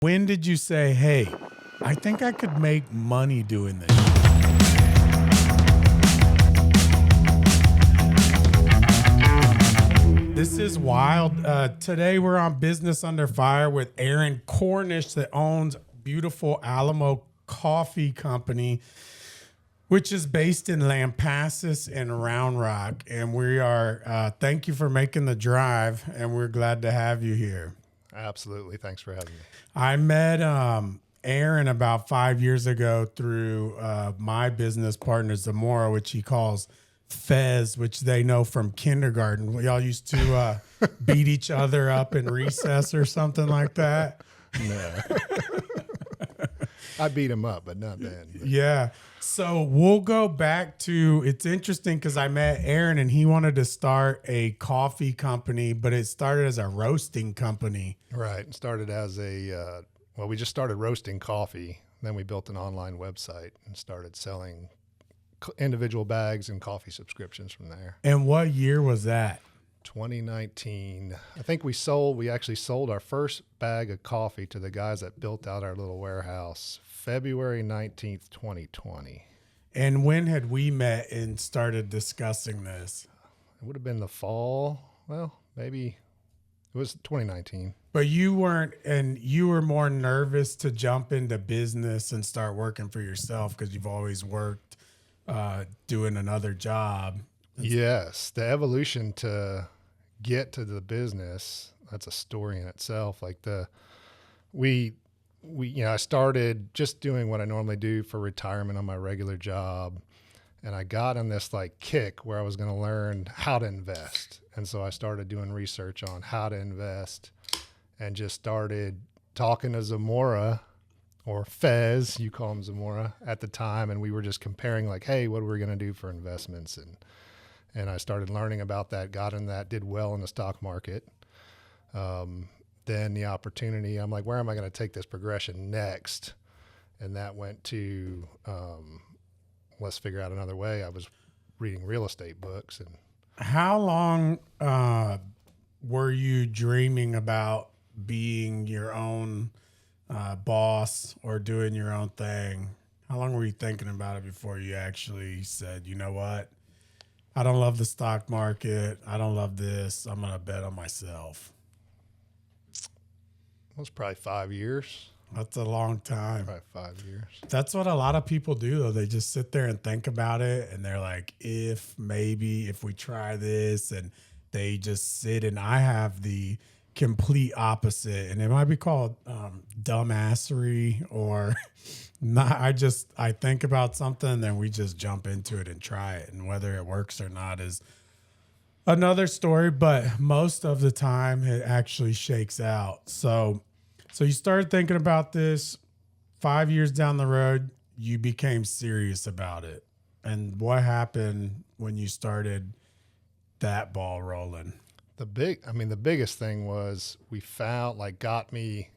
When did you say, hey, I think I could make money doing this? This is wild. Today we're on Business Under Fire with Aaron Cornish that owns beautiful Alamo Coffee Company, which is based in Lampasas and Round Rock. And we are, thank you for making the drive, and we're glad to have you here. Absolutely. Thanks for having me. I met Aaron about 5 years ago through my business partner, Zamora, which he calls Fez, which they know from kindergarten. We all used to beat each other up in recess or something like that. No. I beat him up, but not then. But. Yeah. So we'll go back to, it's interesting because I met Aaron and he wanted to start a coffee company, but it started as a roasting company. Right. It started as we just started roasting coffee. Then we built an online website and started selling individual bags and coffee subscriptions from there. And what year was that? 2019. I think we actually sold our first bag of coffee to the guys that built out our little warehouse February 19th, 2020. And when had we met and started discussing this? It would have been the fall. Well, maybe it was 2019. But you weren't, and you were more nervous to jump into business and start working for yourself because you've always worked doing another job. Yes, the evolution to get to the business, that's a story in itself. Like I started just doing what I normally do for retirement on my regular job. And I got on this like kick where I was going to learn how to invest. And so I started doing research on how to invest and just started talking to Zamora, or Fez, you call him Zamora at the time. And we were just comparing like, hey, what are we going to do for investments? And I started learning about that, got in that, did well in the stock market. Then the opportunity, I'm like, where am I going to take this progression next? And that went to, let's figure out another way. I was reading real estate books. And how long were you dreaming about being your own boss or doing your own thing? How long were you thinking about it before you actually said, you know what? I don't love the stock market. I don't love this. I'm going to bet on myself. It was probably 5 years. That's a long time. Probably 5 years. That's what a lot of people do, though. They just sit there and think about it, and they're like, if we try this, and they just sit. And I have the complete opposite, and it might be called dumbassery or not. I think about something, and then we just jump into it and try it, and whether it works or not is another story, but most of the time it actually shakes out. So you started thinking about this 5 years down the road, you became serious about it. And what happened when you started that ball rolling? The biggest thing was got me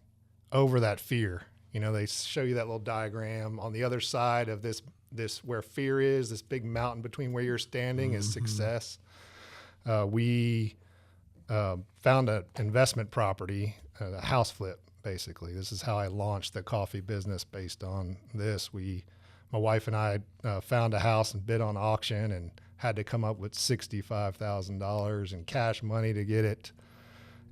over that fear. You know, they show you that little diagram on the other side of this where fear is, this big mountain between where you're standing is success. We found an investment property, a house flip, basically. This is how I launched the coffee business based on this. My wife and I found a house and bid on auction and had to come up with $65,000 in cash money to get it.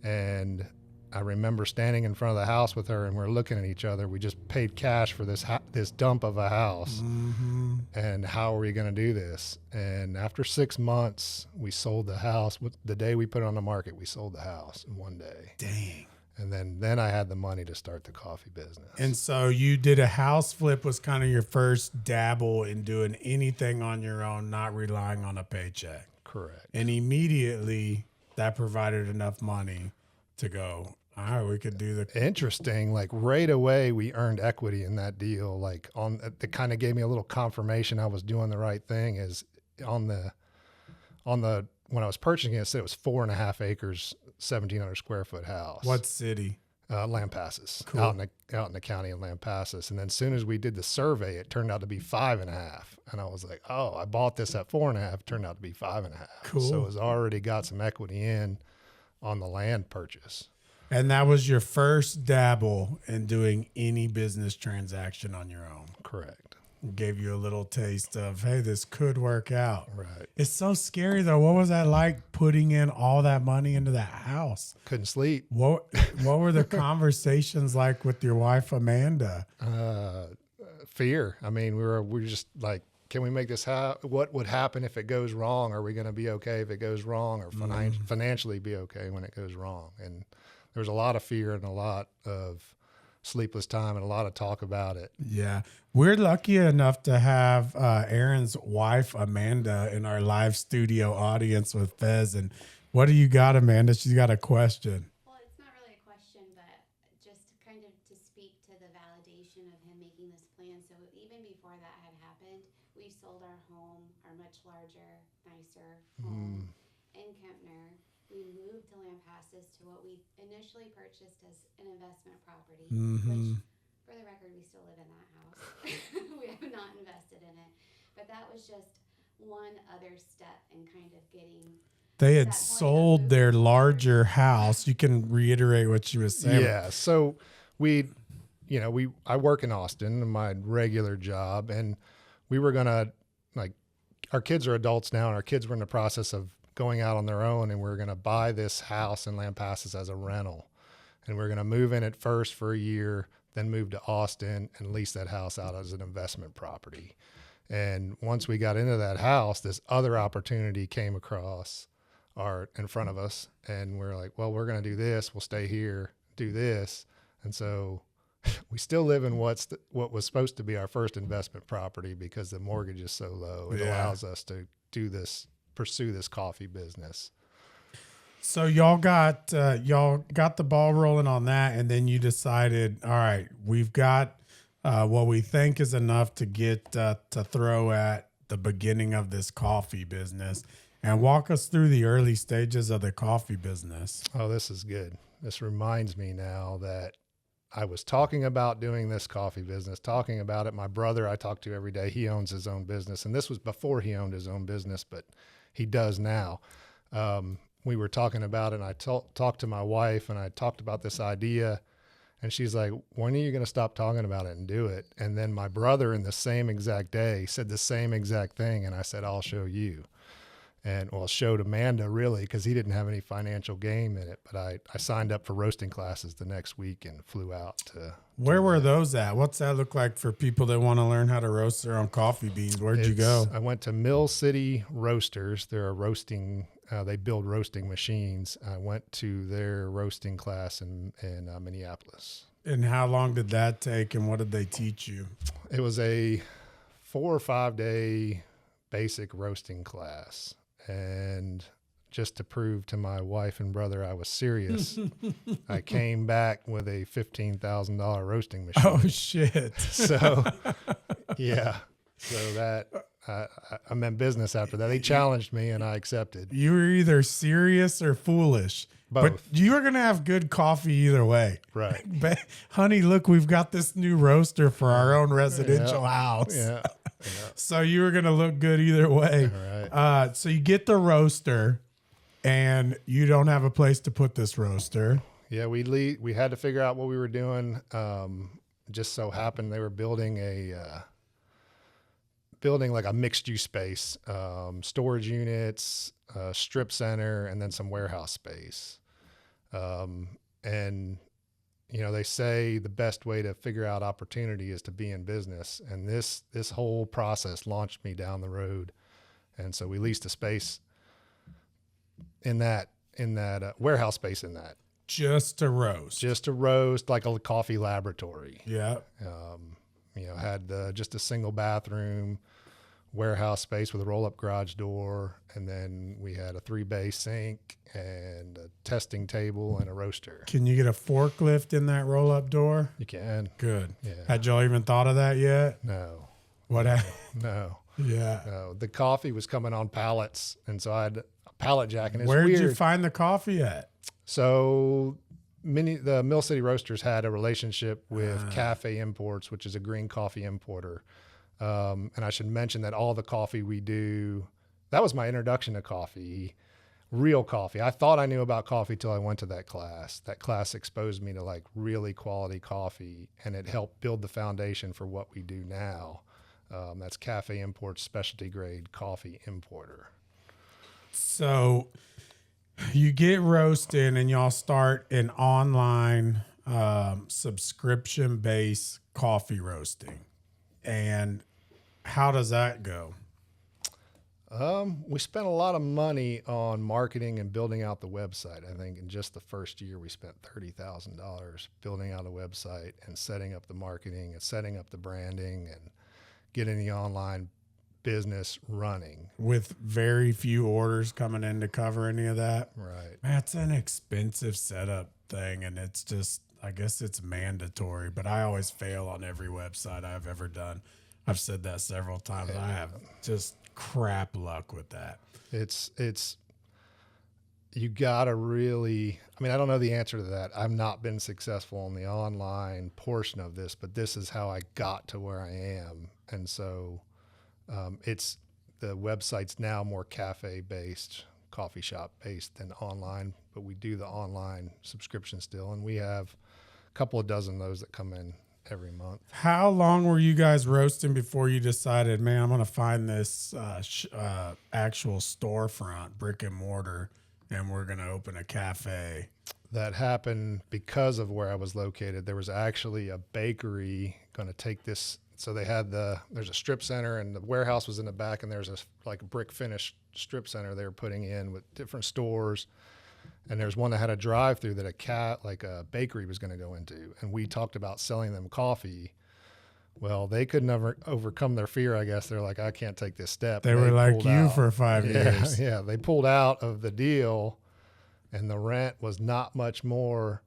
And I remember standing in front of the house with her, and we're looking at each other. We just paid cash for this dump of a house. Mm-hmm. And how are we going to do this? And after 6 months, we sold the house. The day we put it on the market, we sold the house in one day. Dang. And then I had the money to start the coffee business. And so you did a house flip, was kind of your first dabble in doing anything on your own, not relying on a paycheck. Correct. And immediately that provided enough money to go, all right, we could do the. Interesting. Like right away, we earned equity in that deal. Like that kind of gave me a little confirmation I was doing the right thing. Is on the when I was purchasing it said it was 4.5 acres, 1,700 square foot house. What city? Lampasas. Cool. Out in the county of Lampasas. And then as soon as we did the survey, it turned out to be 5.5. And I was like, oh, I bought this at 4.5. It turned out to be 5.5. Cool. So it was already got some equity in on the land purchase. And that was your first dabble in doing any business transaction on your own. Correct. Gave you a little taste of, hey, this could work out. Right. It's so scary though. What was that like putting in all that money into that house? Couldn't sleep. What were the conversations like with your wife, Amanda? Fear. I mean, we were just like, can we make this what would happen if it goes wrong? Are we going to be okay if it goes wrong, or financially be okay when it goes wrong? And there was a lot of fear and a lot of sleepless time and a lot of talk about it. Yeah. We're lucky enough to have Aaron's wife, Amanda, in our live studio audience with Fez. And what do you got, Amanda? She's got a question. Well, it's not really a question, but just kind of to speak to the validation of him making this plan. So even before that had happened, we sold our home, our much larger, nicer home in Kempner. We moved to Lampasas to what we initially purchased as an investment property, which, for the record, we still live in that house. We have not invested in it. But that was just one other step in kind of getting... They had sold their larger house. You can reiterate what you were saying. Yeah. So I work in Austin, my regular job, and we were going to, like, our kids are adults now, and our kids were in the process of going out on their own, and we're going to buy this house in Lampasas as a rental. And we're going to move in it first for a year, then move to Austin and lease that house out as an investment property. And once we got into that house, this other opportunity came across in front of us, and we're like, well, we're going to do this. We'll stay here, do this. And so we still live in what was supposed to be our first investment property because the mortgage is so low. It allows us to pursue this coffee business. So y'all got the ball rolling on that, and then you decided, all right, we've got what we think is enough to get to throw at the beginning of this coffee business. And walk us through the early stages of the coffee business. Oh, this is good. This reminds me now that I was talking about doing this coffee business, talking about it. My brother I talk to every day, he owns his own business. And this was before he owned his own business, but he does now. We were talking about it, and I talked to my wife, and I talked about this idea. And she's like, when are you going to stop talking about it and do it? And then my brother in the same exact day said the same exact thing. And I said, I'll show you. And showed Amanda really, because he didn't have any financial gain in it. But I signed up for roasting classes the next week and flew out to. Where were those at? What's that look like for people that want to learn how to roast their own coffee beans? Where'd you go? I went to Mill City Roasters. They're a roasting. They build roasting machines. I went to their roasting class in Minneapolis. And how long did that take? And what did they teach you? It was a 4 or 5 day basic roasting class. And just to prove to my wife and brother I was serious, I came back with a $15,000 roasting machine. Oh, shit. So, yeah. So that I meant business after that. They challenged me and I accepted. You were either serious or foolish. Both. But you were going to have good coffee either way. Right. But, honey, look, we've got this new roaster for our own residential house. Yeah. So you were going to look good either way. Right. So you get the roaster, and you don't have a place to put this roaster. Yeah, we had to figure out what we were doing. Just so happened they were building like a mixed use space, storage units, strip center, and then some warehouse space. And they say the best way to figure out opportunity is to be in business. And this whole process launched me down the road. And so we leased a space in that warehouse space in that. Just to roast. Like a coffee laboratory. Yeah. Had just a single bathroom, warehouse space with a roll-up garage door, and then we had a 3-bay sink and a testing table and a roaster. Can you get a forklift in that roll-up door? You can. Good. Yeah. Had y'all even thought of that yet? No. What? No. Yeah. No. The coffee was coming on pallets, and so I had a pallet jack. And it's Where weird. did you find the coffee at? So the Mill City Roasters had a relationship with Cafe Imports, which is a green coffee importer. And I should mention that all the coffee we do, that was my introduction to coffee. real coffee. I thought I knew about coffee till I went to that class. That class exposed me to like really quality coffee, and it helped build the foundation for what we do now. That's Cafe Imports specialty grade coffee importer. So you get roasted and y'all start an online subscription based coffee roasting. And how does that go? We spent a lot of money on marketing and building out the website. I think in just the first year, we spent $30,000 building out a website and setting up the marketing and setting up the branding and getting the online business running. With very few orders coming in to cover any of that. Right. That's an expensive setup thing. And it's just, I guess it's mandatory, but I always fail on every website I've ever done. I've said that several times. I have just crap luck with that. It's you gotta really, I mean, I don't know the answer to that. I've not been successful in the online portion of this, but this is how I got to where I am. And so it's, the website's now more cafe based, coffee shop based than online, but we do the online subscription still. And we have a couple of dozen of those that come in every month. How long were you guys roasting before you decided, man, I'm going to find this actual storefront, brick and mortar, and we're going to open a cafe? That happened because of where I was located. There was actually a bakery going to take this. So they had there's a strip center and the warehouse was in the back, and there's a like brick finished strip center they were putting in with different stores. And there's one that had a drive-through that a bakery was going to go into. And we talked about selling them coffee. Well, they could never overcome their fear, I guess. They're like, I can't take this step. They were like you out. for 5 years. Yeah, they pulled out of the deal, and the rent was not much more.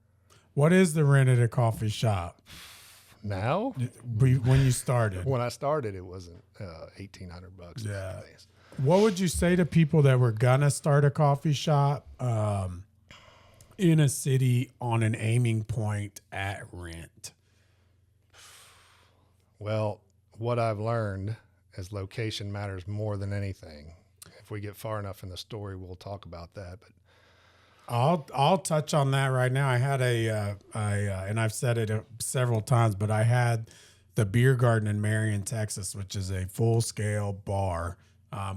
What is the rent at a coffee shop Now? when you started? When I started, it wasn't $1,800. Yeah. What would you say to people that were gonna start a coffee shop in a city on an aiming point at rent? Well, what I've learned is location matters more than anything. If we get far enough in the story, we'll talk about that. But I'll touch on that right now. I had and I've said it several times, but I had the Beer Garden in Marion, Texas, which is a full scale bar.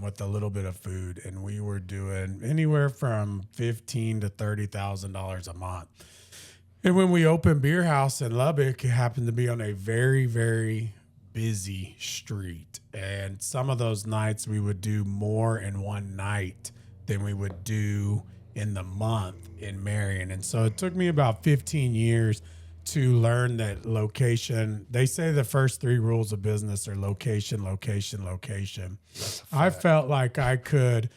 With a little bit of food, and we were doing anywhere from $15,000 to $30,000 a month. And when we opened Beer House in Lubbock, it happened to be on a very, very busy street. And some of those nights we would do more in one night than we would do in the month in Marion. And so it took me about 15 years to learn that location. They say the first 3 rules of business are location, location, location. I felt like I could,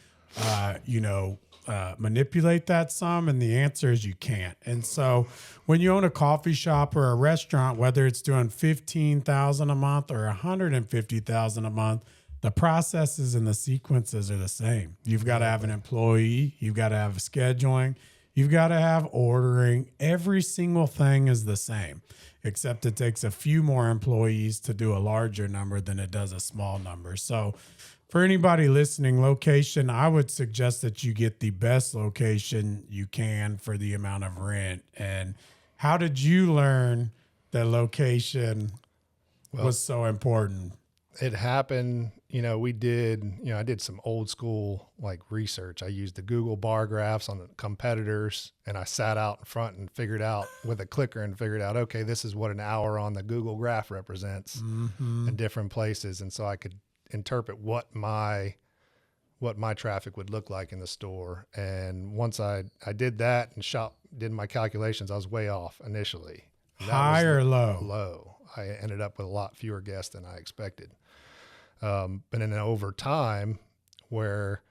manipulate that some, and the answer is you can't. And so when you own a coffee shop or a restaurant, whether it's doing $15,000 a month or $150,000 a month, the processes and the sequences are the same. You've got to have an employee, you've got to have scheduling, you've got to have ordering. Every single thing is the same, except it takes a few more employees to do a larger number than it does a small number. So for anybody listening, location, I would suggest that you get the best location you can for the amount of rent. And how did you learn that location was so important? It happened, I did some old school like research. I used the Google bar graphs on the competitors, and I sat out in front and figured out with a clicker and figured out, okay, this is what an hour on the Google graph represents in different places. And so I could interpret what my traffic would look like in the store. And once I did that and did my calculations, I was way off initially. High or low? Low. I ended up with a lot fewer guests than I expected. But then over time, where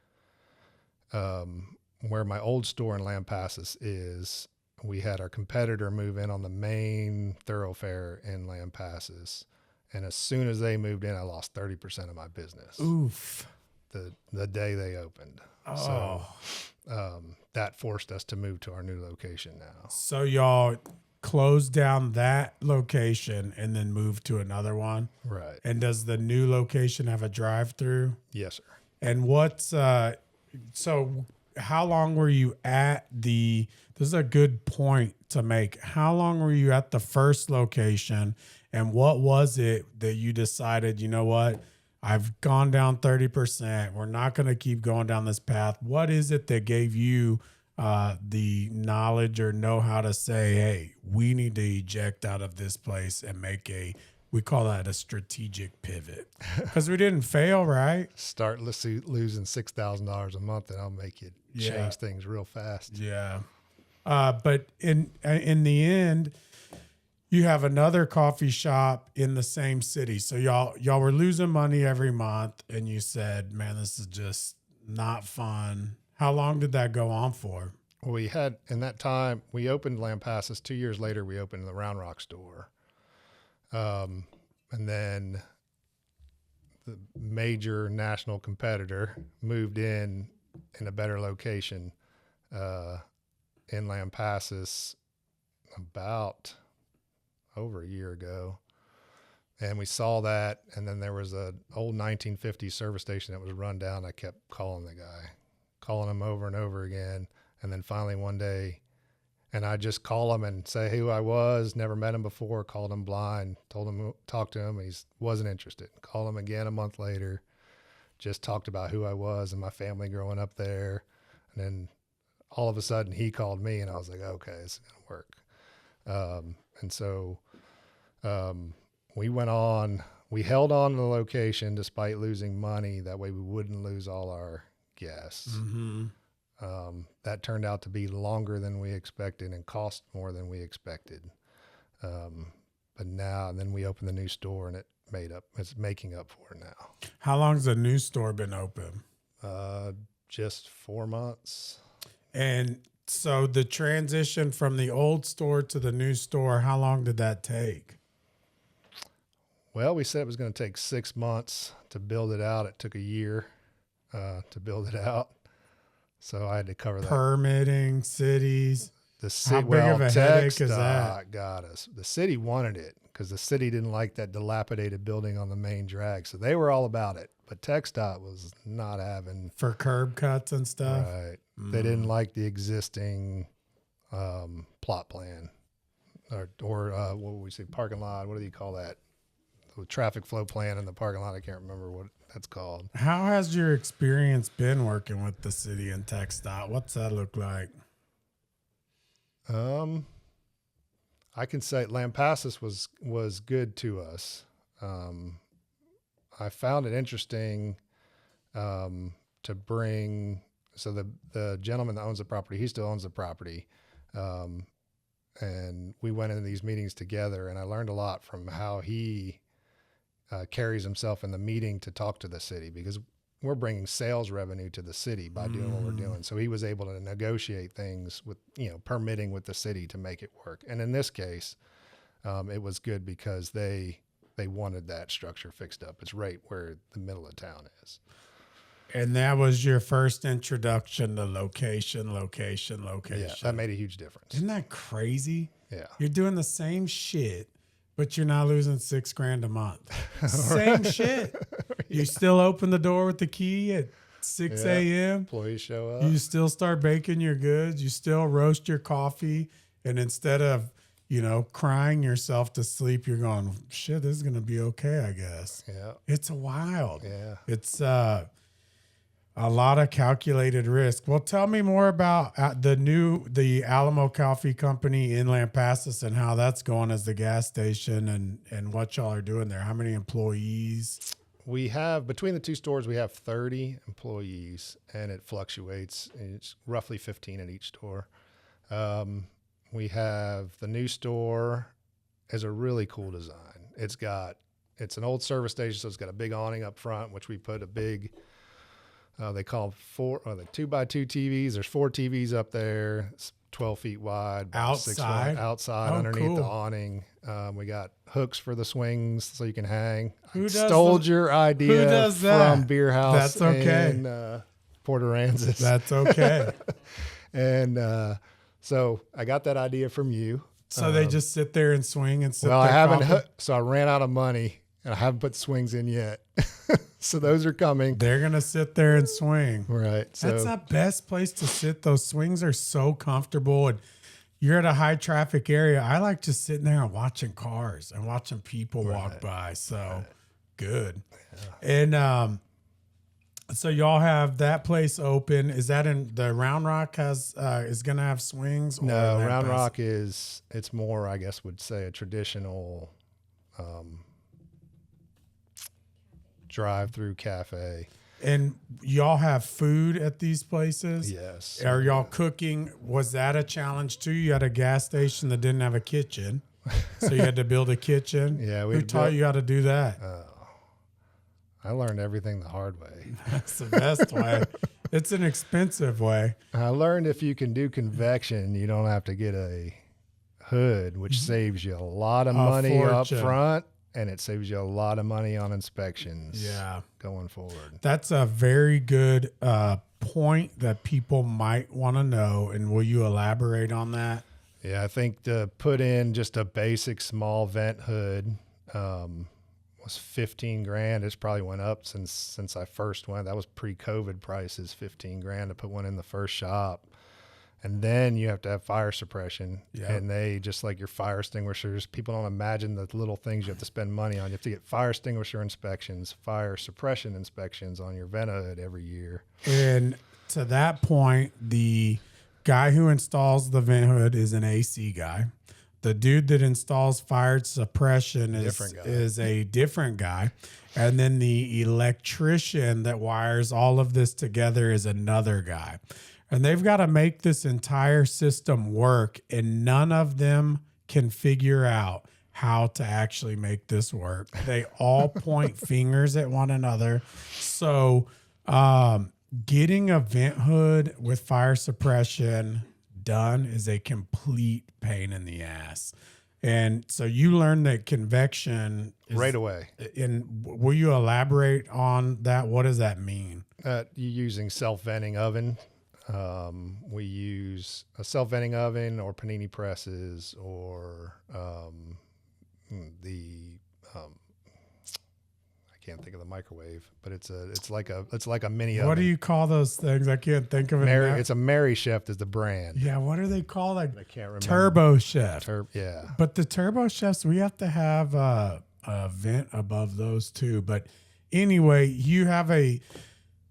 my old store in Lampasas is, we had our competitor move in on the main thoroughfare in Lampasas. And as soon as they moved in, I lost 30% of my business. Oof. The day they opened. Oh. So that forced us to move to our new location now. So y'all closed down that location and then moved to another one? Right. And does the new location have a drive-through? Yes, sir. And what's so how long were you at this is a good point to make. How long were you at the first location, and what was it that you decided, you know what, I've gone down 30%. We're not going to keep going down this path. What is it that gave you the knowledge or know how to say, hey, we need to eject out of this place and we call that a strategic pivot, because we didn't fail, right? Start losing $6,000 a month, and I'll make you change things real fast. Yeah. But in the end, you have another coffee shop in the same city. So y'all were losing money every month, and you said, man, this is just not fun. How long did that go on for? We had, in that time, we opened Lampasas. 2 years later, we opened the Round Rock store. And then the major national competitor moved in a better location, in Lampasas about over a year ago. And we saw that. And then there was an old 1950s service station that was run down. I kept calling the guy, calling him over and over again. And then finally one day, and I just call him and say who I was, never met him before, called him blind, told him, talked to him, he wasn't interested. Called him again a month later, just talked about who I was and my family growing up there. And then all of a sudden he called me, and I was like, okay, it's going to work. And so we held on to the location despite losing money. That way we wouldn't lose all our guests. Mm-hmm. That turned out to be longer than we expected and cost more than we expected. But now, and then we opened the new store, and it's making up for it now. How long's the new store been open? Just 4 months. And so the transition from the old store to the new store, how long did that take? Well, we said it was going to take 6 months to build it out. It took a year to build it out. So I had to cover that. Permitting, cities. How big of a headache is that? Got us. The city wanted it because the city didn't like that dilapidated building on the main drag. So they were all about it. But TxDOT was not having. For curb cuts and stuff? Right. They didn't like the existing plot plan. Or what would we say, parking lot? What do you call that? The traffic flow plan in the parking lot. I can't remember what that's called. How has your experience been working with the city and TxDOT? What's that look like? I can say Lampasas was good to us. I found it interesting to bring. So the gentleman that owns the property, he still owns the property, and we went into these meetings together, and I learned a lot from how he carries himself in the meeting to talk to the city, because we're bringing sales revenue to the city by doing what we're doing. So he was able to negotiate things with, permitting with the city to make it work. And in this case, it was good because they wanted that structure fixed up. It's right where the middle of town is. And that was your first introduction to location. Yeah, that made a huge difference. Isn't that crazy? Yeah. You're doing the same shit, but you're not losing $6,000 a month. Same shit. You still open the door with the key at 6 a.m. Employees show up. You still start baking your goods. You still roast your coffee. And instead of, crying yourself to sleep, you're going, shit, this is going to be okay, I guess. Yeah. It's wild. Yeah. It's a lot of calculated risk. Well, tell me more about the Alamo Coffee Company in Lampasas and how that's going as the gas station and what y'all are doing there. How many employees? We have, between the two stores, we have 30 employees, and it fluctuates. It's roughly 15 at each store. We have the new store is a really cool design. It's an old service station, so it's got a big awning up front, which we put a big, they call the 2x2 TVs. There's 4 TVs up there. It's 12 feet wide. Outside? Outside, underneath the awning. We got hooks for the swings so you can hang. Who stole your idea from Beer House. That's okay. In Port Aransas. That's okay. And so I got that idea from you. So they just sit there and swing and sip Well, I their haven't. coffee? So I ran out of money, and I haven't put swings in yet. So those are coming. They're going to sit there and swing. Right. So That's the best place to sit. Those swings are so comfortable. And you're at a high traffic area. I like just sitting there and watching cars and watching people walk by. So good. Yeah. And so y'all have that place open. Is that in the Round Rock is going to have swings? No, Round Rock it's more, I guess, would say a traditional drive-through cafe. And y'all have food at these places? Yes. Are y'all cooking? Was that a challenge too? You had a gas station that didn't have a kitchen, so you had to build a kitchen. Yeah, who taught you how to do that? I learned everything the hard way. That's the best way. It's an expensive way. I learned if you can do convection, you don't have to get a hood, which saves you a lot of money up front. And it saves you a lot of money on inspections going forward. That's a very good point that people might want to know. And will you elaborate on that? Yeah, I think to put in just a basic small vent hood was 15 grand. It's probably went up since I first went. That was pre-COVID prices, 15 grand to put one in the first shop. And then you have to have fire suppression. Yep. And they, just like your fire extinguishers, people don't imagine the little things you have to spend money on. You have to get fire extinguisher inspections, fire suppression inspections on your vent hood every year. And to that point, the guy who installs the vent hood is an AC guy. The dude that installs fire suppression is a different guy. And then the electrician that wires all of this together is another guy. And they've got to make this entire system work, and none of them can figure out how to actually make this work. They all point fingers at one another. So getting a vent hood with fire suppression done is a complete pain in the ass. And so you learned that convection is, right away. And will you elaborate on that? What does that mean? You're using self-venting oven. We use a self-venting oven or panini presses or I can't think of the microwave, but it's like a mini oven. What do you call those things? I can't think of it. It's a Mary Chef is the brand. Yeah, what are they called? Like I can't remember. Turbo Chef. Yeah. But the Turbo Chefs, we have to have a vent above those too. But anyway, you have a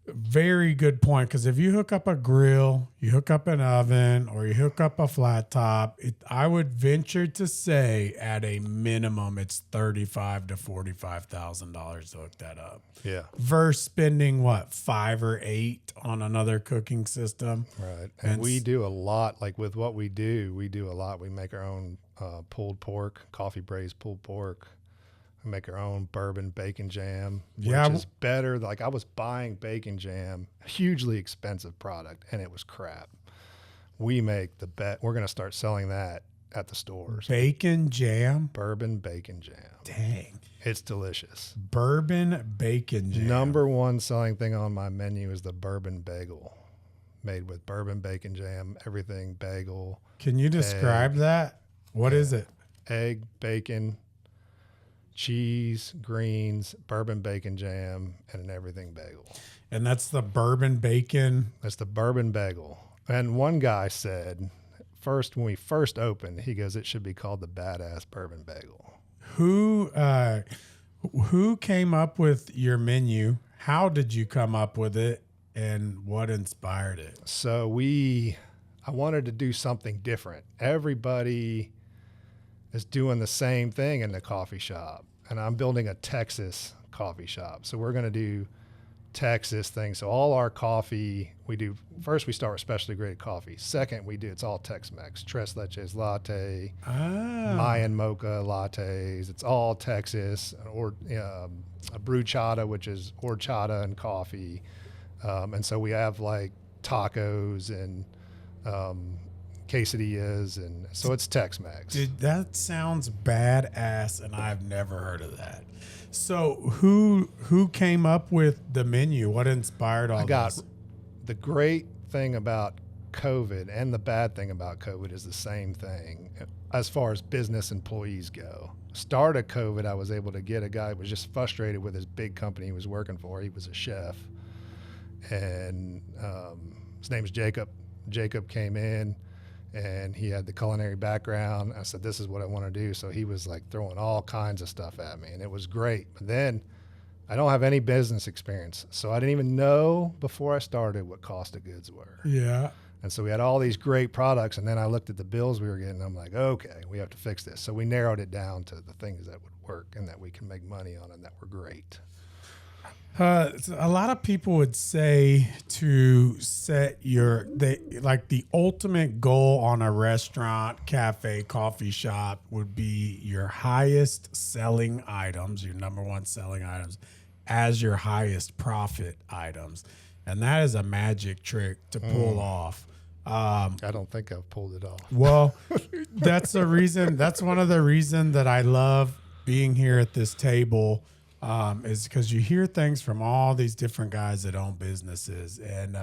very good point, because if you hook up a grill, you hook up an oven, or you hook up a flat top, I would venture to say at a minimum it's $35,000 to $45,000 to hook that up. Yeah. Versus spending what, 5 or 8 on another cooking system. Right. And we do a lot. Like with what we do a lot. We make our own pulled pork, coffee braised pulled pork. We make our own bourbon bacon jam, which is better. Like I was buying bacon jam, hugely expensive product, and it was crap. We make the bet. We're going to start selling that at the stores. Bacon jam? Bourbon bacon jam. Dang. It's delicious. Bourbon bacon jam. Number one selling thing on my menu is the bourbon bagel, made with bourbon bacon jam, everything bagel. Can you describe that? What is it? Egg, bacon, cheese, greens, bourbon bacon jam, and an everything bagel. And that's the bourbon bacon? That's the bourbon bagel. And one guy said, when we first opened, he goes, it should be called the badass bourbon bagel. Who came up with your menu? How did you come up with it? And what inspired it? So I wanted to do something different. Everybody is doing the same thing in the coffee shop. And I'm building a Texas coffee shop. So we're going to do Texas things. So all our coffee first we start with specialty grade coffee. Second, it's all Tex-Mex, Tres Leches latte, Mayan mocha lattes. It's all Texas, or a bruschetta, which is horchata and coffee. And so we have like tacos and quesadillas, and so it's Tex-Mex. Dude, that sounds badass, and I've never heard of that. So who came up with the menu? What inspired all this? The great thing about COVID and the bad thing about COVID is the same thing as far as business employees go. start of COVID, I was able to get a guy who was just frustrated with his big company he was working for. He was a chef, and his name is Jacob. Jacob came in, and he had the culinary background. I said, this is what I want to do. So he was like throwing all kinds of stuff at me, and it was great. But then I don't have any business experience, so I didn't even know before I started what cost of goods were. Yeah. And so we had all these great products, and then I looked at the bills we were getting, and I'm like, okay, we have to fix this. So we narrowed it down to the things that would work and that we can make money on and that were great. A lot of people would say to set the ultimate goal on a restaurant, cafe, coffee shop would be your highest selling items, your number one selling items, as your highest profit items. And that is a magic trick to pull off. I don't think I've pulled it off. Well, that's the reason. That's one of the reasons that I love being here at this table, is because you hear things from all these different guys that own businesses, and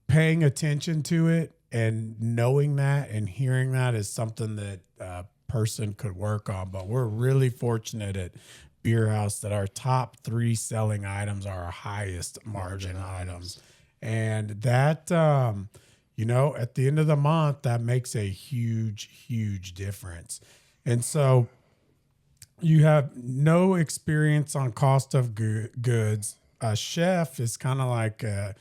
paying attention to it and knowing that and hearing that is something that a person could work on. But we're really fortunate at Beer House that our top 3 selling items are our highest margin items. And that, at the end of the month, that makes a huge, huge difference. And so you have no experience on cost of goods. A chef is kind of like an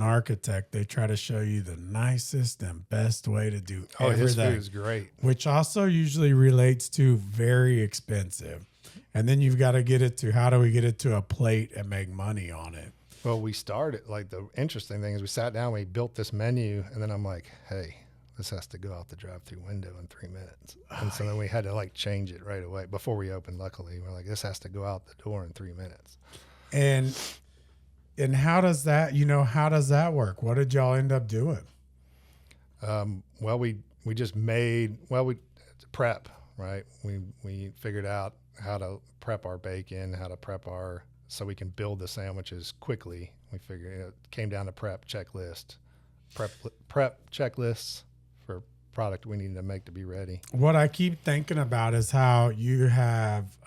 architect. They try to show you the nicest and best way to do everything. His food is great. Which also usually relates to very expensive. And then you've got to get it to, how do we get it to a plate and make money on it? Well, we started, like, the interesting thing is we sat down, we built this menu, and then I'm like, hey, this has to go out the drive-through window in 3 minutes. And so then we had to like change it right away before we opened. Luckily, we're like, this has to go out the door in 3 minutes. And how does that work? What did y'all end up doing? Well, we just made, prep, right? We figured out how to prep our bacon, how to prep so we can build the sandwiches quickly. We figured it came down to prep checklists for product we needed to make to be ready. What I keep thinking about is how you have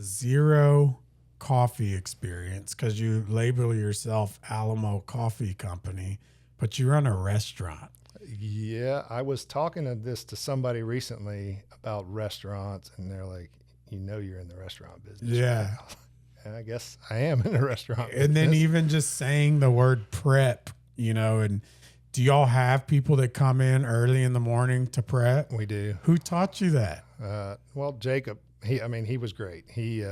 zero coffee experience because you label yourself Alamo Coffee Company, but you run a restaurant. Yeah, I was talking to somebody recently about restaurants, and they're like, you're in the restaurant business. Yeah. Right? And I guess I am in the restaurant business. And then even just saying the word prep, and do y'all have people that come in early in the morning to prep? We do. Who taught you that? Well, Jacob, he was great. He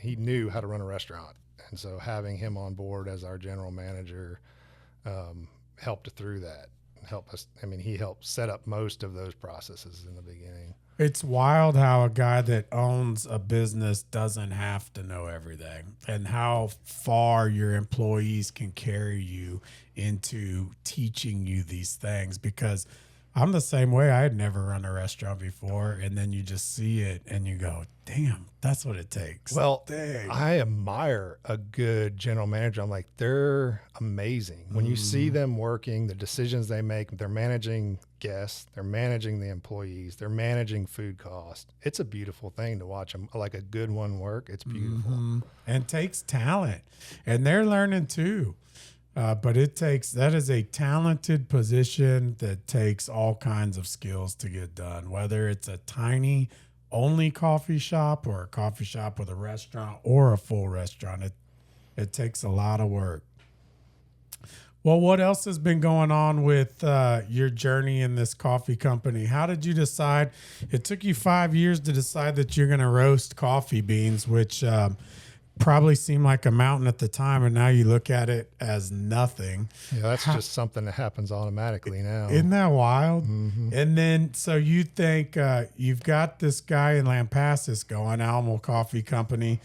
knew how to run a restaurant. And so having him on board as our general manager helped through that. He helped set up most of those processes in the beginning. It's wild how a guy that owns a business doesn't have to know everything, and how far your employees can carry you into teaching you these things. Because I'm the same way. I had never run a restaurant before, and then you just see it and you go, damn, that's what it takes. Well, dang. I admire a good general manager. I'm like, they're amazing. When you see them working, the decisions they make, they're managing guests, they're managing the employees, they're managing food costs. It's a beautiful thing to watch them, like a good one work. It's beautiful. And takes talent, and they're learning too. But that is a talented position that takes all kinds of skills to get done, whether it's a tiny only coffee shop or a coffee shop with a restaurant or a full restaurant. It takes a lot of work. Well, what else has been going on with your journey in this coffee company? How did you decide? It took you 5 years to decide that you're going to roast coffee beans, which probably seemed like a mountain at the time, and now you look at it as nothing. Yeah, that's just something that happens automatically now. Isn't that wild? Mm-hmm. And then, so you think you've got this guy in Lampasas going, Alamo Coffee Company,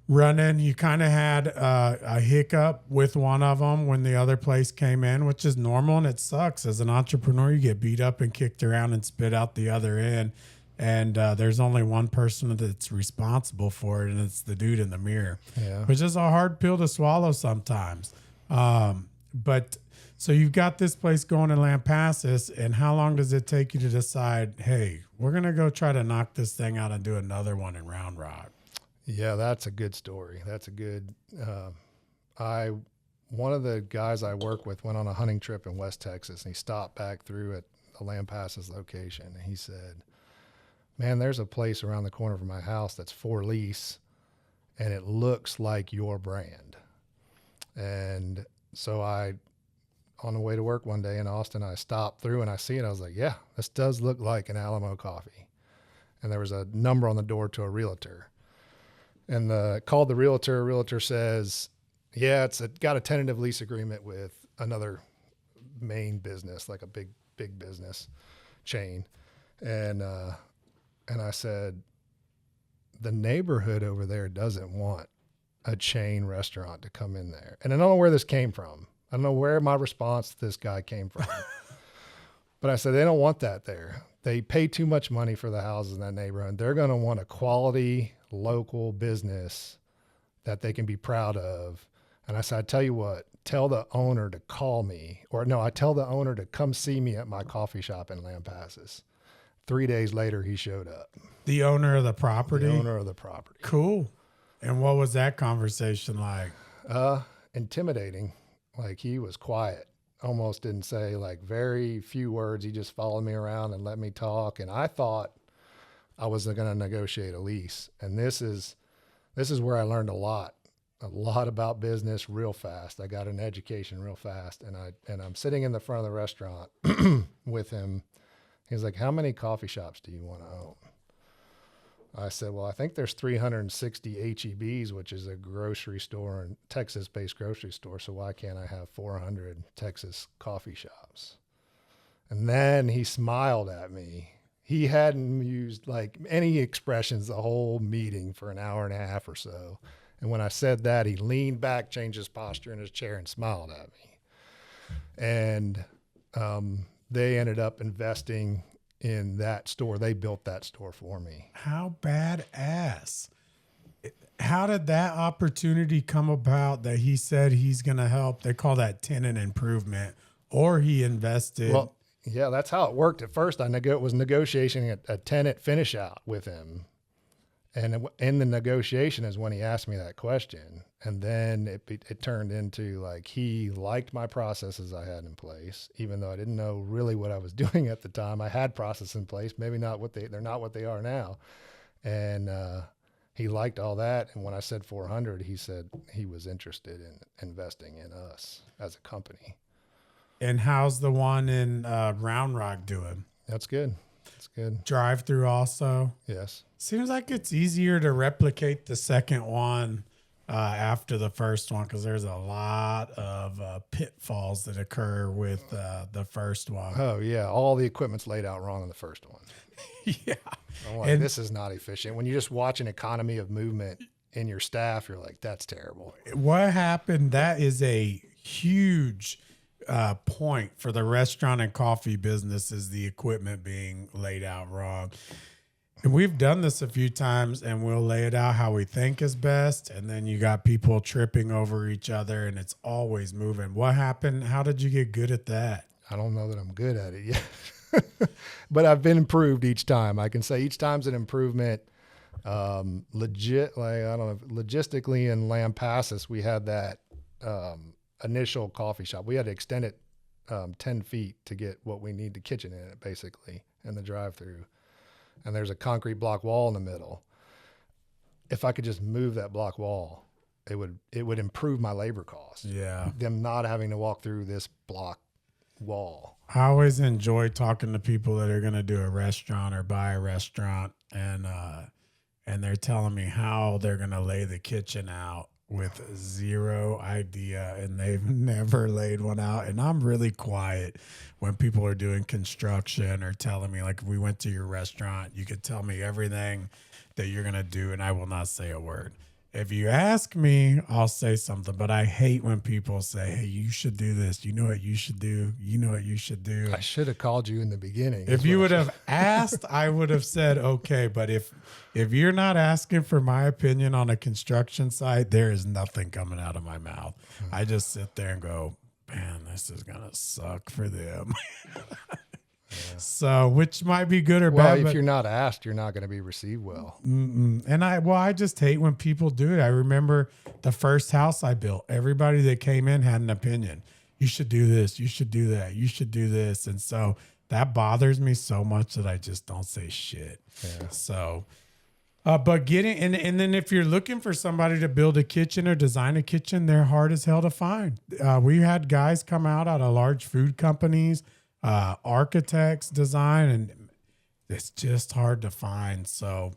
running. You kind of had a hiccup with one of them when the other place came in, which is normal, and it sucks. As an entrepreneur, you get beat up and kicked around and spit out the other end. And there's only one person that's responsible for it, and it's the dude in the mirror, which is a hard pill to swallow sometimes. But So you've got this place going in Lampasas, and how long does it take you to decide, hey, we're going to go try to knock this thing out and do another one in Round Rock? Yeah, that's a good story. That's a good, one of the guys I work with went on a hunting trip in West Texas, and he stopped back through at the Lampasas location, and he said, man, there's a place around the corner from my house that's for lease, and it looks like your brand. And so on the way to work one day in Austin, I stopped through and I see it. I was like, yeah, this does look like an Alamo Coffee. And there was a number on the door to a realtor. And called the realtor. Realtor says, yeah, it's got a tentative lease agreement with another main business, like a big business chain. And I said, the neighborhood over there doesn't want a chain restaurant to come in there. And I don't know where this came from. I don't know where my response to this guy came from. But I said, they don't want that there. They pay too much money for the houses in that neighborhood. They're going to want a quality local business that they can be proud of. And I said, I tell you what, tell the owner to call me. I tell the owner to come see me at my coffee shop in Lampasas. 3 days later, he showed up. The owner of the property? The owner of the property. Cool. And what was that conversation like? Intimidating. Like, he was quiet, almost didn't say, like, very few words. He just followed me around and let me talk. And I thought I was going to negotiate a lease. And this is where I learned a lot about business real fast. I got an education real fast. And I'm sitting in the front of the restaurant with him. He's like, how many coffee shops do you want to own? I said, well, I think there's 360 HEBs, which is a grocery store, and Texas-based grocery store. So why can't I have 400 Texas coffee shops? And then he smiled at me. He hadn't used like any expressions the whole meeting for an hour and a half or so. And when I said that, he leaned back, changed his posture in his chair, and smiled at me. And they ended up investing in that store. They built that store for me. How badass. How did that opportunity come about that he said he's going to help? They call that tenant improvement, or he invested. Well, yeah, that's how it worked. At first, I was negotiating a tenant finish out with him. And in the negotiation is when he asked me that question. And then it turned into like, he liked my processes I had in place, even though I didn't know really what I was doing at the time. I had processes in place, maybe not they're not what they are now. And he liked all that. And when I said 400, he said he was interested in investing in us as a company. And how's the one in Round Rock doing? That's good. It's good. Drive through also? Yes. Seems like it's easier to replicate the second one after the first one, because there's a lot of pitfalls that occur with the first one. Oh, yeah. All the equipment's laid out wrong in the first one. Yeah. I'm like, this is not efficient. When you just watch an economy of movement in your staff, you're like, that's terrible. What happened? That is a huge point for the restaurant and coffee business, is the equipment being laid out wrong. And we've done this a few times, and we'll lay it out how we think is best. And then you got people tripping over each other, and it's always moving. What happened? How did you get good at that? I don't know that I'm good at it yet, but I've been improved each time. I can say each time's an improvement. Logistically in Lampasas, we had that initial coffee shop. We had to extend it 10 feet to get what we need, the kitchen in it, basically, and the drive-through. And there's a concrete block wall in the middle. If I could just move that block wall, it would improve my labor costs. Yeah. Them not having to walk through this block wall. I always enjoy talking to people that are going to do a restaurant or buy a restaurant, and they're telling me how they're going to lay the kitchen out with zero idea, and they've never laid one out. And I'm really quiet when people are doing construction or telling me, like, if we went to your restaurant, you could tell me everything that you're going to do, and I will not say a word. If you ask me, I'll say something, but I hate when people say, hey, you should do this. You know what you should do? You know what you should do? I should have called you in the beginning. If you would have asked, I would have said, okay. But if you're not asking for my opinion on a construction site, there is nothing coming out of my mouth. I just sit there and go, man, this is going to suck for them. So, which might be good or Well, bad. if you're not asked, you're not going to be received well. And I just hate when people do it. I remember the first house I built, everybody that came in had an opinion. You should do this. You should do that. You should do this. And so that bothers me so much that I just don't say shit. Yeah. So, but getting, and then if you're looking for somebody to build a kitchen or design a kitchen, they're hard as hell to find. We had guys come out of large food companies, architects design, and it's just hard to find. So,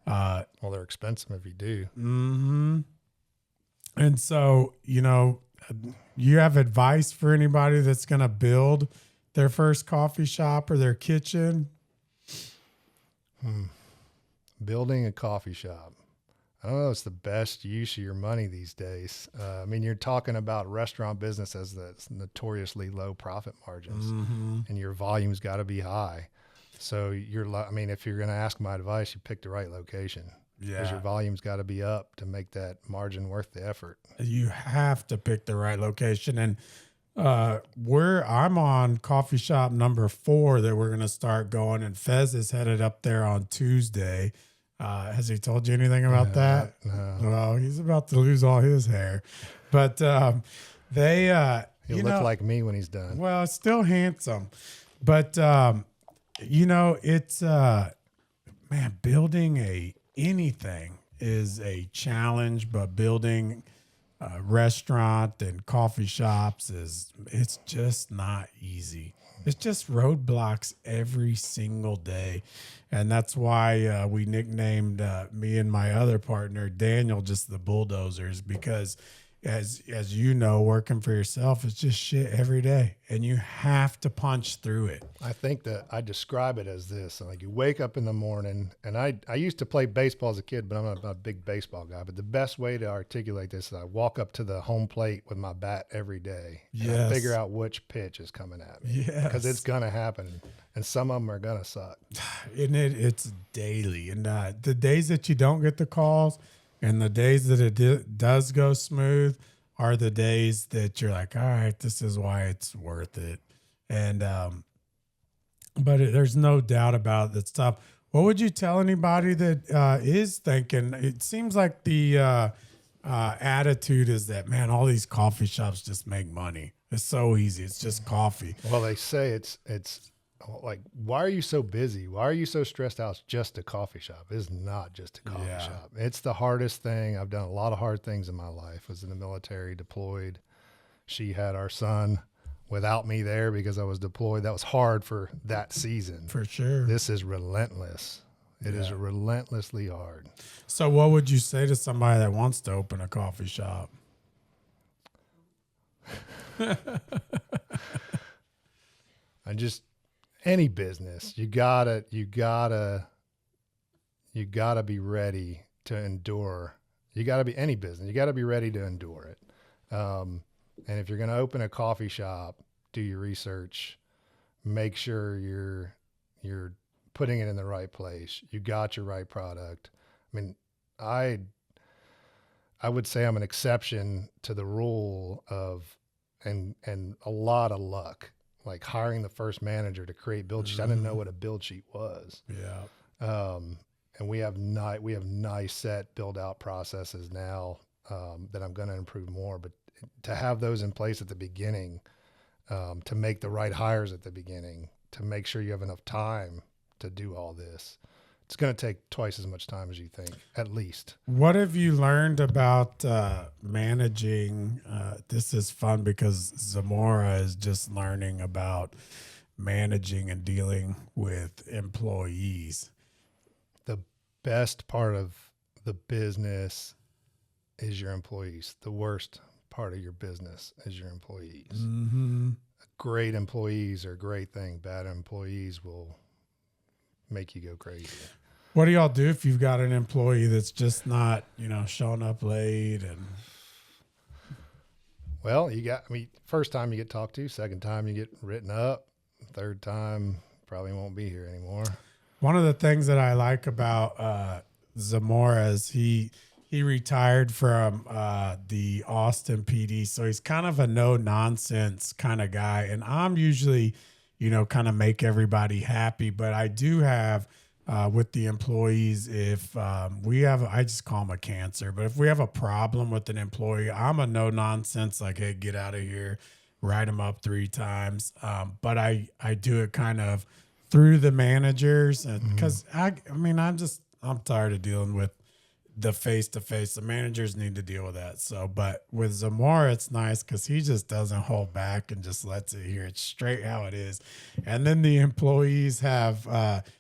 Well, they're expensive if you do. and so, you have advice for anybody that's going to build their first coffee shop or their kitchen? Building a coffee shop. I don't know. It's the best use of your money these days. I mean, you're talking about restaurant business as the notoriously low profit margins, and your volume's got to be high. So if you're going to ask my advice, you pick the right location. Because your volume's got to be up to make that margin worth the effort. You have to pick the right location. And I'm on coffee shop number 4 that we're going to start going. And Fez is headed up there on Tuesday. Has he told you anything about that? No. Well, he's about to lose all his hair. But he'll look like me when he's done. Well, still handsome. But, it's, man, building anything is a challenge, but building a restaurant and coffee shops it's just not easy. It's just roadblocks every single day. And that's why we nicknamed me and my other partner, Daniel, just the bulldozers, because as you know, working for yourself is just shit every day, and you have to punch through it. I think that I describe it as this: like you wake up in the morning, and I used to play baseball as a kid, but I'm not a big baseball guy. But the best way to articulate this is I walk up to the home plate with my bat every day, and I figure out which pitch is coming at me, because it's gonna happen, and some of them are gonna suck. And it's daily, and the days that you don't get the calls. And the days that it does go smooth are the days that you're like, all right, this is why it's worth it. And, there's no doubt about that stuff. What would you tell anybody that is thinking? It seems like the attitude is that, man, all these coffee shops just make money. It's so easy. It's just coffee. Well, they say it's like, why are you so busy? Why are you so stressed out? It's just a coffee shop. It's not just a coffee shop. It's the hardest thing. I've done a lot of hard things in my life. I was in the military, deployed. She had our son without me there because I was deployed. That was hard for that season. For sure. This is relentless. It is relentlessly hard. So what would you say to somebody that wants to open a coffee shop? Any business, you gotta be ready to endure. You gotta be any business. You gotta be ready to endure it. And if you're gonna open a coffee shop, do your research. Make sure you're putting it in the right place. You got your right product. I mean, I would say I'm an exception to the rule of and a lot of luck. Like hiring the first manager to create build sheets. I didn't know what a build sheet was. Yeah. And we have nice set build out processes now that I'm going to improve more. But to have those in place at the beginning, to make the right hires at the beginning, to make sure you have enough time to do all this, it's going to take twice as much time as you think, at least. What have you learned about managing? This is fun because Zamora is just learning about managing and dealing with employees. The best part of the business is your employees. The worst part of your business is your employees. Mm-hmm. Great employees are a great thing. Bad employees will make you go crazy. What do y'all do if you've got an employee that's just not, showing up late? And well, first time you get talked to, second time you get written up, third time probably won't be here anymore. One of the things that I like about Zamora is he He retired from the Austin PD, so he's kind of a no nonsense kind of guy. And I'm usually, kind of make everybody happy, but I do have with the employees, if we have, I just call them a cancer, but if we have a problem with an employee, I'm a no nonsense, like, hey, get out of here, write them up 3 times. But I do it kind of through the managers, because I'm tired of dealing with the face-to-face. The managers need to deal with that. So, but with Zamora, it's nice because he just doesn't hold back and just lets it hear it straight how it is. And then the employees have,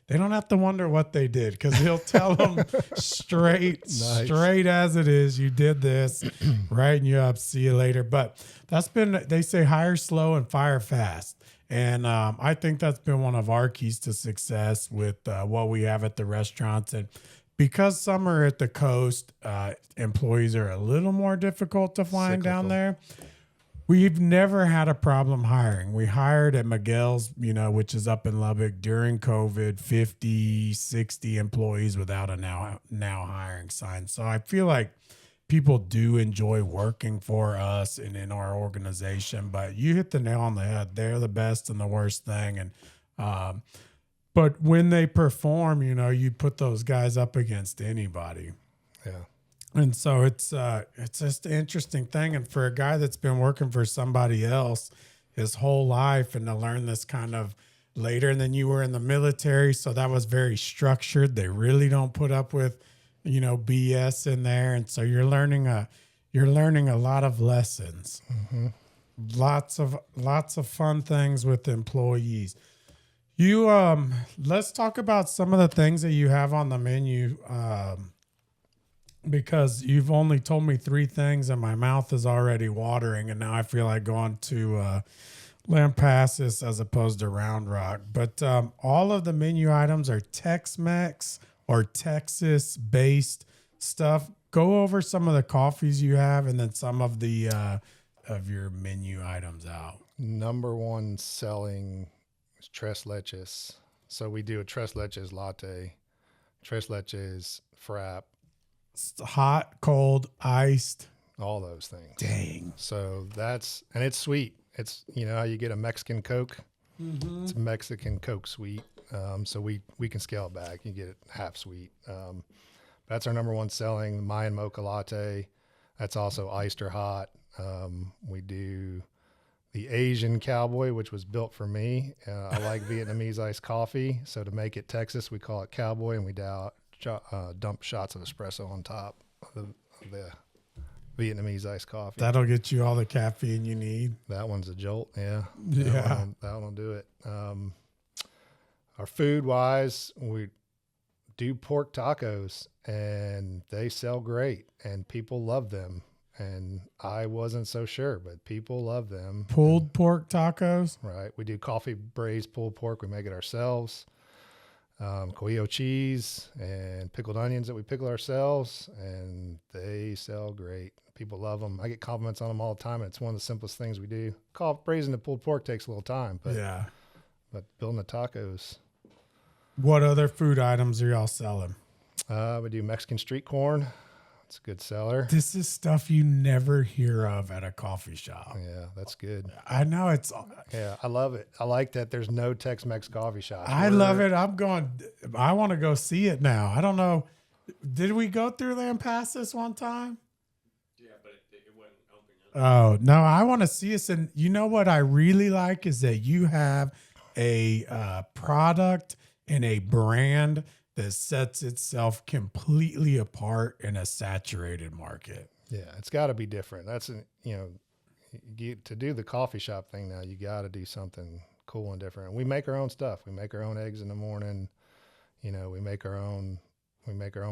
they don't have to wonder what they did, because he'll tell them straight as it is. You did this, right? You up, see you later. But they say hire slow and fire fast. And I think that's been one of our keys to success with what we have at the restaurants. And because some are at the coast, employees are a little more difficult to find down there. We've never had a problem hiring. We hired at Miguel's, which is up in Lubbock during COVID, 50, 60 employees without a now hiring sign. So I feel like people do enjoy working for us and in our organization, but you hit the nail on the head. They're the best and the worst thing. And, but when they perform, you put those guys up against anybody. Yeah. And so it's just an interesting thing. And for a guy that's been working for somebody else his whole life, and to learn this kind of later, and then you were in the military, so that was very structured. They really don't put up with, BS in there. And so you're learning a lot of lessons, lots of fun things with employees. You let's talk about some of the things that you have on the menu, because you've only told me 3 things and my mouth is already watering, and now I feel like going to Lampasas as opposed to Round Rock. But all of the menu items are Tex-Mex or Texas-based stuff. Go over some of the coffees you have, and then some of the of your menu items out. Number one selling is Tres Leches. So we do a Tres Leches latte, Tres Leches frap. Hot, cold, iced. All those things. Dang. So and it's sweet. It's, how you get a Mexican Coke. Mm-hmm. It's a Mexican Coke sweet. So we can scale it back. You get it half sweet. That's our number one selling, the Mayan Mocha Latte. That's also iced or hot. We do the Asian Cowboy, which was built for me. I like Vietnamese iced coffee. So to make it Texas, we call it Cowboy, and we dump shots of espresso on top of the Vietnamese iced coffee. That'll get you all the caffeine you need. That one's a jolt. Yeah. Yeah. That one will do it. Our food wise, we do pork tacos, and they sell great, and people love them. And I wasn't so sure, but people love them. Pulled pork tacos? Right. We do coffee braised pulled pork. We make it ourselves. Coillo cheese and pickled onions that we pickle ourselves, and they sell great. People love them. I get compliments on them all the time, and it's one of the simplest things we do. Braising the pulled pork takes a little time, but yeah. But building the tacos. What other food items are y'all selling? We do Mexican street corn. It's a good seller. This is stuff you never hear of at a coffee shop. Yeah, that's good. I know Yeah, I love it. I like that there's no Tex-Mex coffee shop. I love it. I want to go see it now. I don't know. Did we go through Lampasas one time? Yeah, but it wasn't open yet. Oh, no, I want to see us. And you know what I really like is that you have a product and a brand that sets itself completely apart in a saturated market. Yeah, it's got to be different. That's, to do the coffee shop thing now, you got to do something cool and different. We make our own stuff. We make our own eggs in the morning. We make our own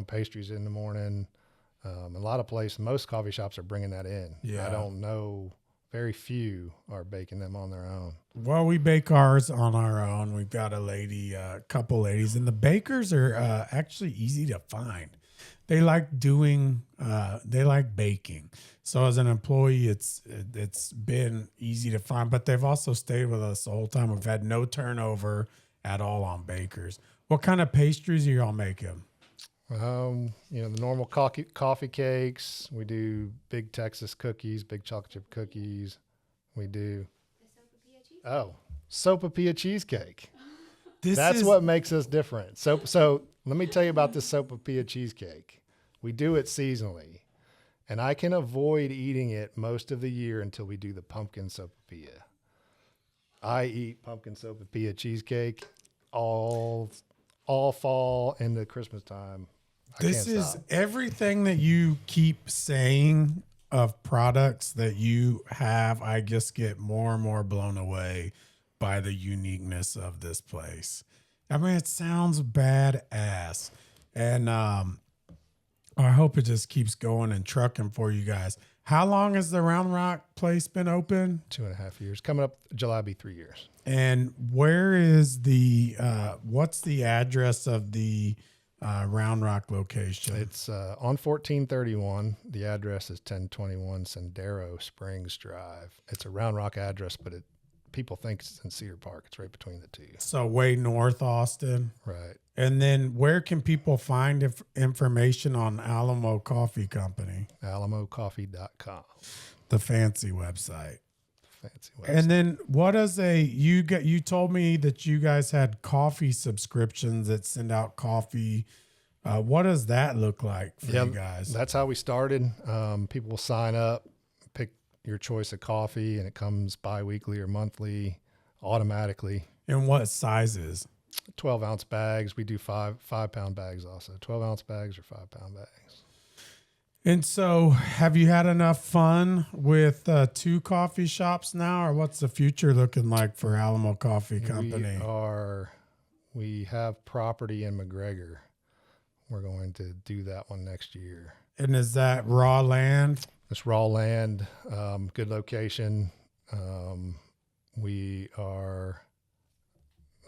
pastries in the morning. A lot of most coffee shops are bringing that in. Yeah. I don't know. Very few are baking them on their own. Well, we bake ours on our own. We've got a couple ladies, and the bakers are actually easy to find. They like baking. So as an employee, it's been easy to find, but they've also stayed with us the whole time. We've had no turnover at all on bakers. What kind of pastries are y'all making? You know, the normal coffee cakes. We do big Texas cookies, big chocolate chip cookies. We do sopapilla cheesecake. That's what makes us different. So let me tell you about this sopapilla cheesecake. We do it seasonally, and I can avoid eating it most of the year until we do the pumpkin sopapilla. I eat pumpkin sopapilla cheesecake all fall into Christmas time. This is everything that you keep saying of products that you have. I just get more and more blown away by the uniqueness of this place. I mean, it sounds badass. And I hope it just keeps going and trucking for you guys. How long has the Round Rock place been open? 2.5 years. Coming up July will be 3 years. And where is the, what's the address of the Round Rock location? It's on 1431. The address is 1021 Sendero Springs Drive. It's a Round Rock address, but people think it's in Cedar Park. It's right between the two. So way north Austin. Right. And then where can people find information on Alamo Coffee Company? AlamoCoffee.com. The fancy website. Fancy website. And then what does you told me that you guys had coffee subscriptions that send out coffee. What does that look like for you guys? That's how we started. People will sign up, pick your choice of coffee, and it comes bi-weekly or monthly automatically. And what sizes? 12-ounce bags. We do 5-pound bags also. 12-ounce bags or 5-pound bags. And so have you had enough fun with 2 coffee shops now, or what's the future looking like for Alamo Coffee Company? We have property in McGregor. We're going to do that one next year. And is that raw land? It's raw land, good location.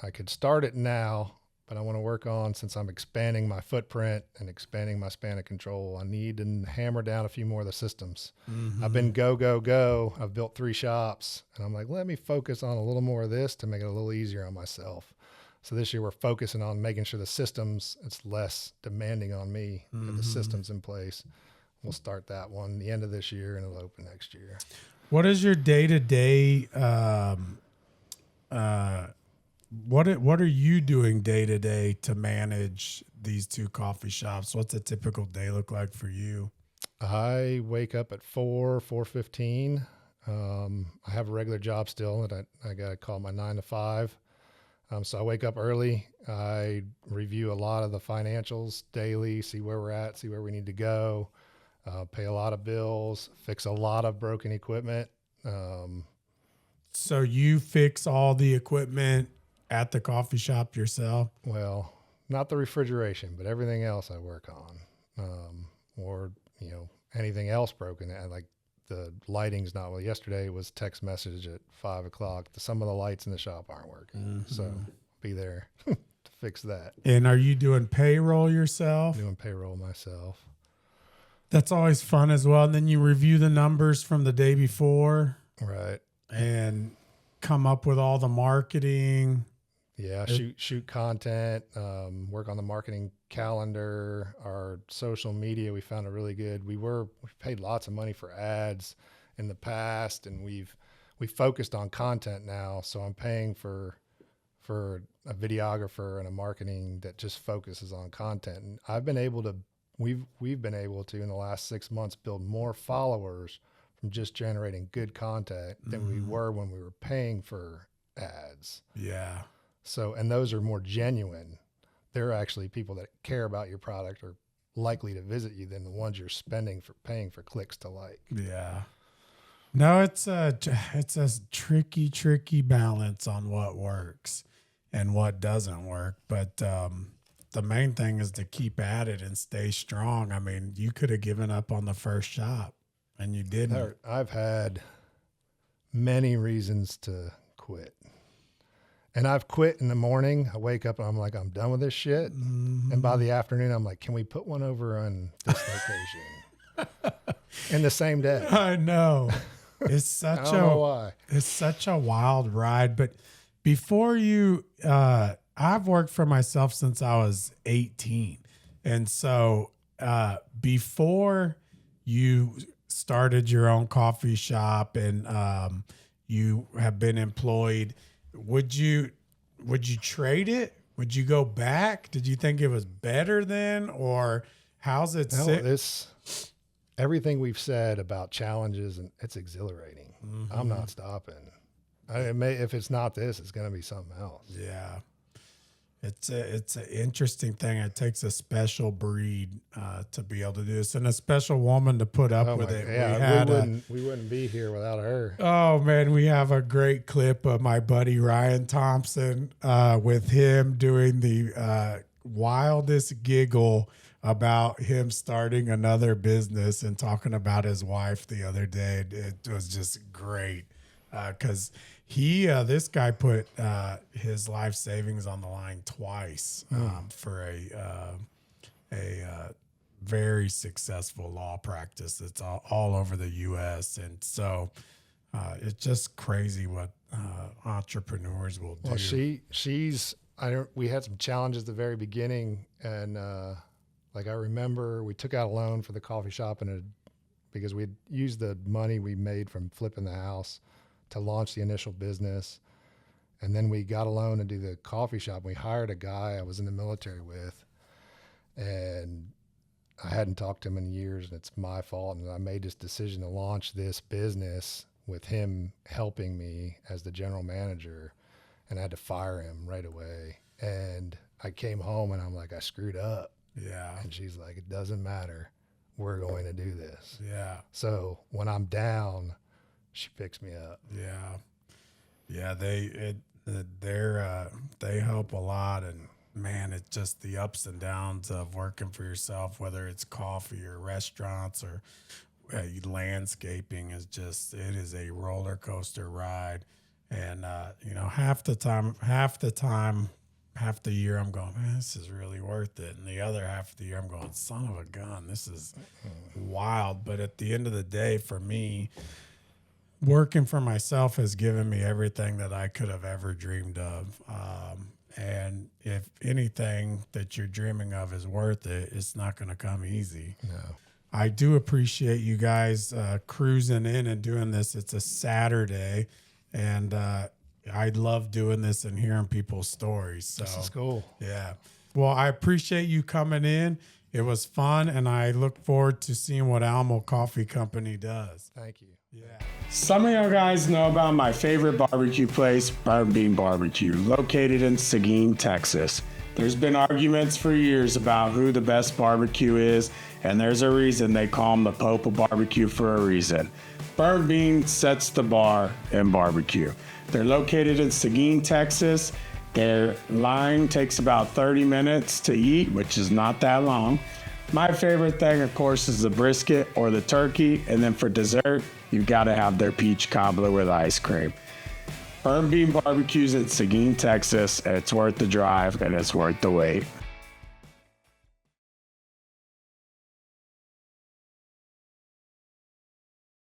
I could start it now, but I want to work on, since I'm expanding my footprint and expanding my span of control, I need to hammer down a few more of the systems. Mm-hmm. I've been go. I've built 3 shops, and I'm like, let me focus on a little more of this to make it a little easier on myself. So this year we're focusing on making sure the systems, it's less demanding on me, but the systems in place. We'll start that one the end of this year, and it'll open next year. What is your day-to-day, what are you doing day-to-day to manage these 2 coffee shops? What's a typical day look like for you? I wake up at 4:15. I have a regular job still that I got to call my 9 to 5. So I wake up early. I review a lot of the financials daily, see where we're at, see where we need to go, pay a lot of bills, fix a lot of broken equipment. So you fix all the equipment at the coffee shop yourself? Well, not the refrigeration, but everything else I work on, or, anything else broken. Like the lighting's not, well, yesterday was text message at 5:00. Some of the lights in the shop aren't working. Mm-hmm. So be there to fix that. And are you doing payroll yourself? Doing payroll myself. That's always fun as well. And then you review the numbers from the day before. Right. And come up with all the marketing. Yeah, shoot content, work on the marketing calendar, our social media. We found it really good. We paid lots of money for ads in the past, and we focused on content now. So I'm paying for a videographer and a marketing that just focuses on content. And we've been able to in the last 6 months build more followers from just generating good content than we were when we were paying for ads. Yeah. So, and those are more genuine. They're actually people that care about your product or likely to visit you than the ones you're paying for clicks to like. Yeah. No, it's a tricky balance on what works and what doesn't work. But the main thing is to keep at it and stay strong. I mean, you could have given up on the first shop and you didn't. I've had many reasons to quit. And I've quit in the morning. I wake up and I'm like, I'm done with this shit. Mm-hmm. And by the afternoon, I'm like, can we put one over on this location? In the same day. I know. It's such I don't know why. It's such a wild ride. But before you, I've worked for myself since I was 18. And so before you started your own coffee shop and you have been employed, would you trade it? Would you go back? Did you think it was better then, or how's it No, sit? everything we've said about challenges, and it's exhilarating. I'm not stopping. If it's not this, it's going to be something else. Yeah. It's an interesting thing. It takes a special breed to be able to do this, and a special woman to put up with it. Yeah, we wouldn't be here without her. Oh man, we have a great clip of my buddy Ryan Thompson with him doing the wildest giggle about him starting another business and talking about his wife the other day. It was just great because this guy put his life savings on the line twice for a very successful law practice that's all over the U.S. And so it's just crazy what entrepreneurs will do. Well, we had some challenges at the very beginning, and like I remember we took out a loan for the coffee shop because we'd used the money we made from flipping the house to launch the initial business. And then we got a loan to do the coffee shop. We hired a guy I was in the military with, and I hadn't talked to him in years, and it's my fault. And I made this decision to launch this business with him helping me as the general manager, and I had to fire him right away. And I came home and I'm like, I screwed up. Yeah. And she's like, it doesn't matter. We're going to do this. Yeah. So when I'm down, she picks me up. Yeah. Yeah. They help a lot. And man, it's just the ups and downs of working for yourself, whether it's coffee or restaurants or landscaping it is a roller coaster ride. And, half the year I'm going, man, this is really worth it. And the other half of the year I'm going, son of a gun, this is wild. But at the end of the day, for me, working for myself has given me everything that I could have ever dreamed of. And if anything that you're dreaming of is worth it, it's not going to come easy. No. I do appreciate you guys cruising in and doing this. It's a Saturday, and I love doing this and hearing people's stories. So This is cool. yeah. Well, I appreciate you coming in. It was fun, and I look forward to seeing what Alamo Coffee Company does. Thank you. Yeah. Some of you guys know about my favorite barbecue place, Burn Bean Barbecue, located in Seguin, Texas. There's been arguments for years about who the best barbecue is, and there's a reason they call them the Pope of Barbecue for a reason. Burn Bean sets the bar in barbecue. They're located in Seguin, Texas. Their line takes about 30 minutes to eat, which is not that long. My favorite thing, of course, is the brisket or the turkey, and then for dessert, you've got to have their peach cobbler with ice cream. Burn Bean Barbecue's in Seguin, Texas, and it's worth the drive, and it's worth the wait.